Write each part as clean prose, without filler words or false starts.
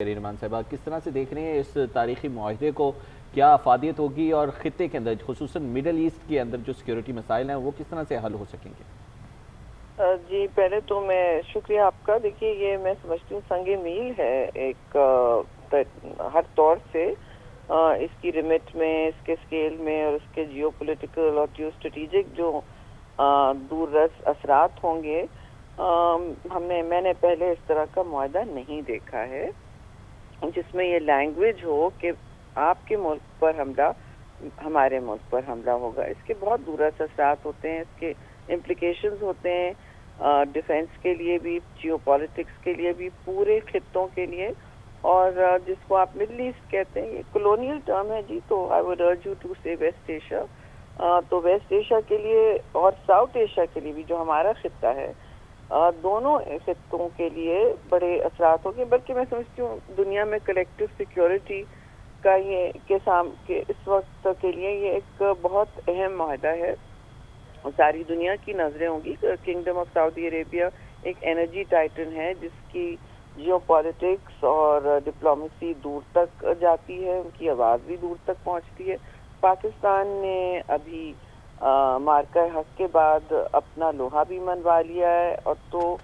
रहमान साहबा किस तरह से देख रहे हैं इस तारीखी मुआहदे को, क्या अफादियत होगी और ख़ित्ते के अंदर खुसूसन मिडल ईस्ट के अंदर जो सिक्योरिटी मसाइल हैं वो किस तरह से हल हो सकेंगे? जी, पहले तो मैं शुक्रिया आपका। देखिए, ये मैं समझती हूँ संग मील है एक हर तौर से इसकी रिमिट में, इसके स्केल में और इसके जियोपॉलिटिकल और जियो स्ट्रेटेजिक जो दूररस असरात होंगे। मैंने पहले इस तरह का मुआहदा नहीं देखा है जिसमें ये लैंग्वेज हो कि आपके मुल्क पर हमला हमारे मुल्क पर हमला होगा। इसके बहुत दूररस असरात होते हैं, इसके इम्प्लिकेशंस होते हैं डिफेंस के लिए भी, जियोपॉलिटिक्स के लिए भी, पूरे खित्तों के लिए। और जिसको आप मिडल ईस्ट कहते हैं, ये कॉलोनियल टर्म है जी, तो I would urge you to say West Asia. तो वेस्ट एशिया के लिए और साउथ एशिया के लिए भी, जो हमारा खित्ता है, दोनों खित्तों के लिए बड़े असरात होंगे। बल्कि मैं समझती हूँ दुनिया में कलेक्टिव सिक्योरिटी का के इस वक्त के लिए ये एक बहुत अहम मुआहदा है। सारी दुनिया की नजरें होंगी। किंगडम ऑफ सऊदी अरेबिया एक एनर्जी टाइटन है जिसकी जियोपॉलिटिक्स और डिप्लोमेसी दूर तक जाती है, उनकी आवाज़ भी दूर तक पहुंचती है। पाकिस्तान ने अभी मार्का हक के बाद अपना लोहा भी मनवा लिया है, और तो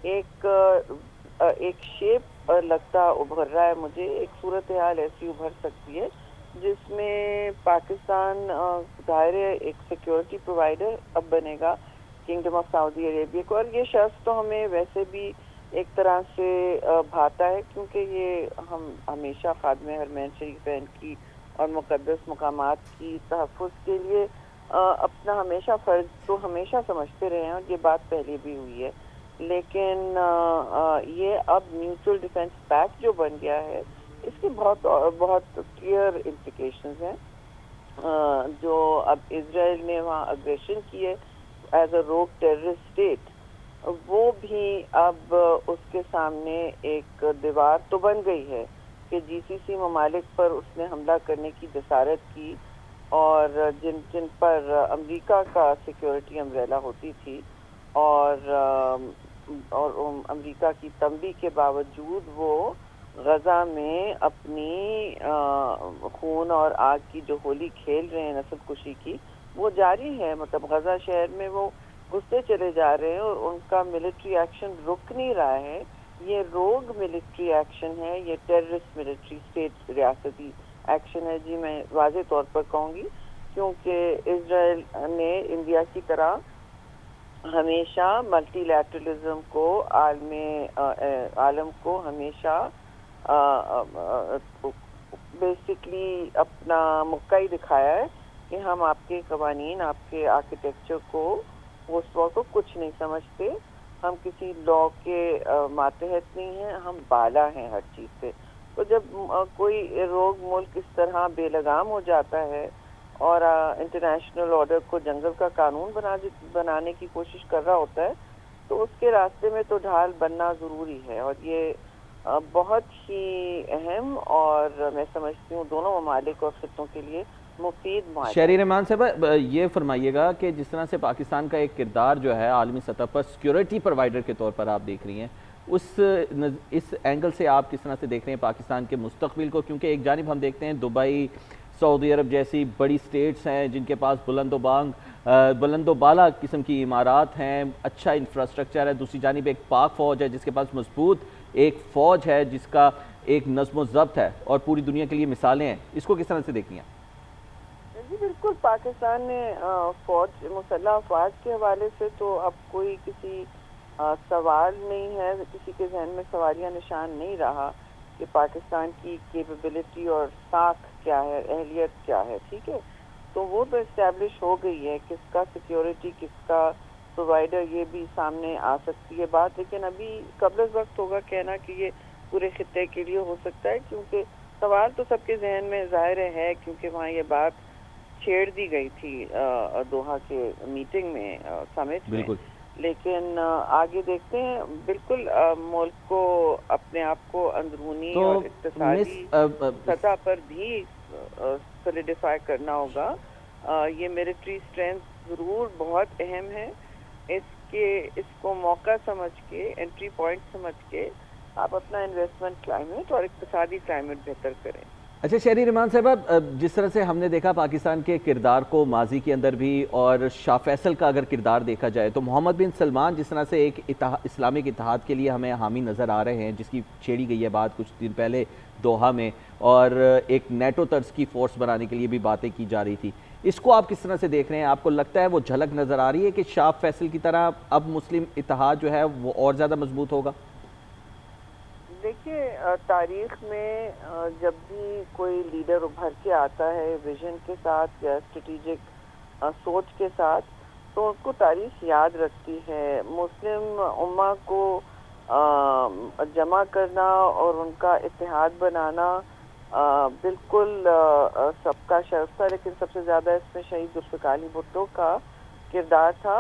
एक शेप लगता उभर रहा है मुझे, एक सूरत हाल ऐसी उभर सकती है जिसमें पाकिस्तान ज़ाहिर है एक सिक्योरिटी प्रोवाइडर अब बनेगा किंगडम ऑफ सऊदी अरेबिया को। और ये शख्स तो हमें वैसे भी एक तरह से भाता है, क्योंकि ये हम हमेशा खादमे हरमैन शरीफैन की और मुक़द्दस मकामात की तहफ़्फ़ुज़ के लिए अपना हमेशा फ़र्ज तो हमेशा समझते रहे हैं, और ये बात पहले भी हुई है। लेकिन ये अब म्यूचुअल डिफेंस पैक्ट जो बन गया है, इसके बहुत बहुत क्लियर इम्प्लिकेशंस हैं। जो अब इजराइल ने वहाँ अग्रेशन की है एज अ रोग टेररिस्ट स्टेट, वो भी अब उसके सामने एक दीवार तो बन गई है कि जीसीसी ममालिक पर उसने हमला करने की जसारत की, और जिन पर अमेरिका का सिक्योरिटी अम्ब्रेला होती थी, और अमेरिका की तंबी के बावजूद वो गजा में अपनी खून और आग की जो होली खेल रहे हैं, नस्ल कुशी की, वो जारी है। मतलब गजा शहर में वो घुसते चले जा रहे हैं और उनका मिलिट्री एक्शन रुक नहीं रहा है। ये रोग मिलिट्री एक्शन है, ये टेररिस्ट मिलिट्री स्टेट रियासती एक्शन है जी, मैं वाज़ेह तौर पर कहूँगी। क्योंकि इजराइल ने इंडिया की तरह हमेशा मल्टीलैटरलिज्म को आलम को हमेशा बेसिकली अपना मौका ही दिखाया है कि हम आपके कवानीन, आपके आर्किटेक्चर को, पोस्ट वॉर को कुछ नहीं समझते। हम किसी लॉ के मातहत नहीं हैं, हम बाला हैं हर चीज़ से। तो जब कोई रोग मुल्क इस तरह बेलगाम हो जाता है और इंटरनेशनल ऑर्डर को जंगल का कानून बनाने की कोशिश कर रहा होता है, तो उसके रास्ते में तो ढाल बनना ज़रूरी है। और ये बहुत ही अहम, और मैं समझती हूँ दोनों ममालिक और खित्तों के लिए मुफीद मुआहदा है। रहमान साहबा, ये फरमाइएगा कि जिस तरह से पाकिस्तान का एक किरदार जो है आलमी सतह पर सिक्योरिटी प्रोवाइडर के तौर पर आप देख रही हैं, इस एंगल से आप किस तरह से देख रहे हैं पाकिस्तान के मुस्तकबिल को? क्योंकि एक जानिब हम देखते हैं दुबई, सऊदी अरब जैसी बड़ी स्टेट्स हैं जिनके पास बुलंदोबाला किस्म की इमारात हैं, अच्छा इंफ्रास्ट्रक्चर है। दूसरी जानिब एक पाक फ़ौज है जिसके पास मजबूत एक फ़ौज है जिसका एक नज़्म ज़ब्त है और पूरी दुनिया के लिए मिसालें हैं। इसको किस तरह से देखती हैं? जी बिल्कुल, पाकिस्तान ने फौज, मुसल्लह अफवाज के हवाले से तो अब कोई किसी सवाल नहीं है, किसी के जहन में सवालिया निशान नहीं रहा कि पाकिस्तान की कैपेबिलिटी और साख क्या है, अहलियत क्या है। ठीक है, तो वो तो इस्टेब्लिश हो गई है, किसका सिक्योरिटी, किसका प्रोवाइडर, ये भी सामने आ सकती है बात। लेकिन अभी कब्ल वक्त होगा कहना कि ये पूरे खित्ते के लिए हो सकता है, क्योंकि सवाल तो सबके जहन में ज़ाहिर है, क्योंकि वहाँ ये बात छेड़ दी गई थी दोहा के मीटिंग में, समिट में। बिल्कुल। लेकिन आगे देखते हैं। बिल्कुल मुल्क को अपने आप को अंदरूनी तो और मिस इक्तिसादी सतह पर भी सॉलिडिफाई करना होगा। ये मिलिट्री स्ट्रेंथ ज़रूर बहुत अहम है। इसको मौका समझ के, एंट्री पॉइंट समझ के آپ اپنا انویسٹمنٹ کلائمیٹ اور اقتصادی کلائمیٹ بہتر کریں۔ اچھا شہری رحمان صاحبہ، جس طرح سے ہم نے دیکھا پاکستان کے کردار کو ماضی کے اندر بھی، اور شاہ فیصل کا اگر کردار دیکھا جائے تو محمد بن سلمان جس طرح سے ایک اسلامک اتحاد کے لیے ہمیں حامی نظر آ رہے ہیں، جس کی چھیڑی گئی ہے بات کچھ دن پہلے دوحہ میں، اور ایک نیٹو طرز کی فورس بنانے کے لیے بھی باتیں کی جا رہی تھی، اس کو آپ کس طرح سے دیکھ رہے ہیں؟ آپ کو لگتا ہے وہ جھلک نظر آ رہی ہے کہ شاہ فیصل کی طرح اب مسلم اتحاد جو ہے وہ اور زیادہ مضبوط ہوگا؟ دیکھیے تاریخ میں جب بھی کوئی لیڈر ابھر کے آتا ہے ویژن کے ساتھ یا اسٹریٹجک سوچ کے ساتھ، تو ان کو تاریخ یاد رکھتی ہے۔ مسلم امہ کو جمع کرنا اور ان کا اتحاد بنانا بالکل سب کا شرف تھا، لیکن سب سے زیادہ اس میں شہید ذوالفقار علی بھٹو کا کردار تھا،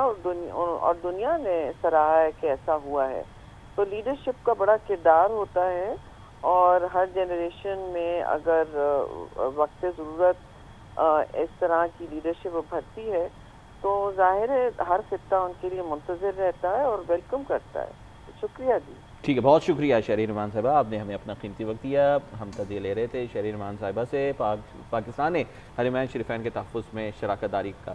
اور دنیا نے سراہا ہے کہ ایسا ہوا ہے۔ تو لیڈرشپ کا بڑا کردار ہوتا ہے، اور ہر جنریشن میں اگر وقت ضرورت اس طرح کی لیڈرشپ ابھرتی ہے تو ظاہر ہے ہر خطہ ان کے لیے منتظر رہتا ہے اور ویلکم کرتا ہے۔ شکریہ جی۔ ٹھیک ہے، بہت شکریہ شہری رحمان صاحبہ، آپ نے ہمیں اپنا قیمتی وقت دیا۔ ہم تدیہ لے رہے تھے شہری رحمان صاحبہ سے پاکستان نے حرمین شریفین کے تحفظ میں شراکت داری کا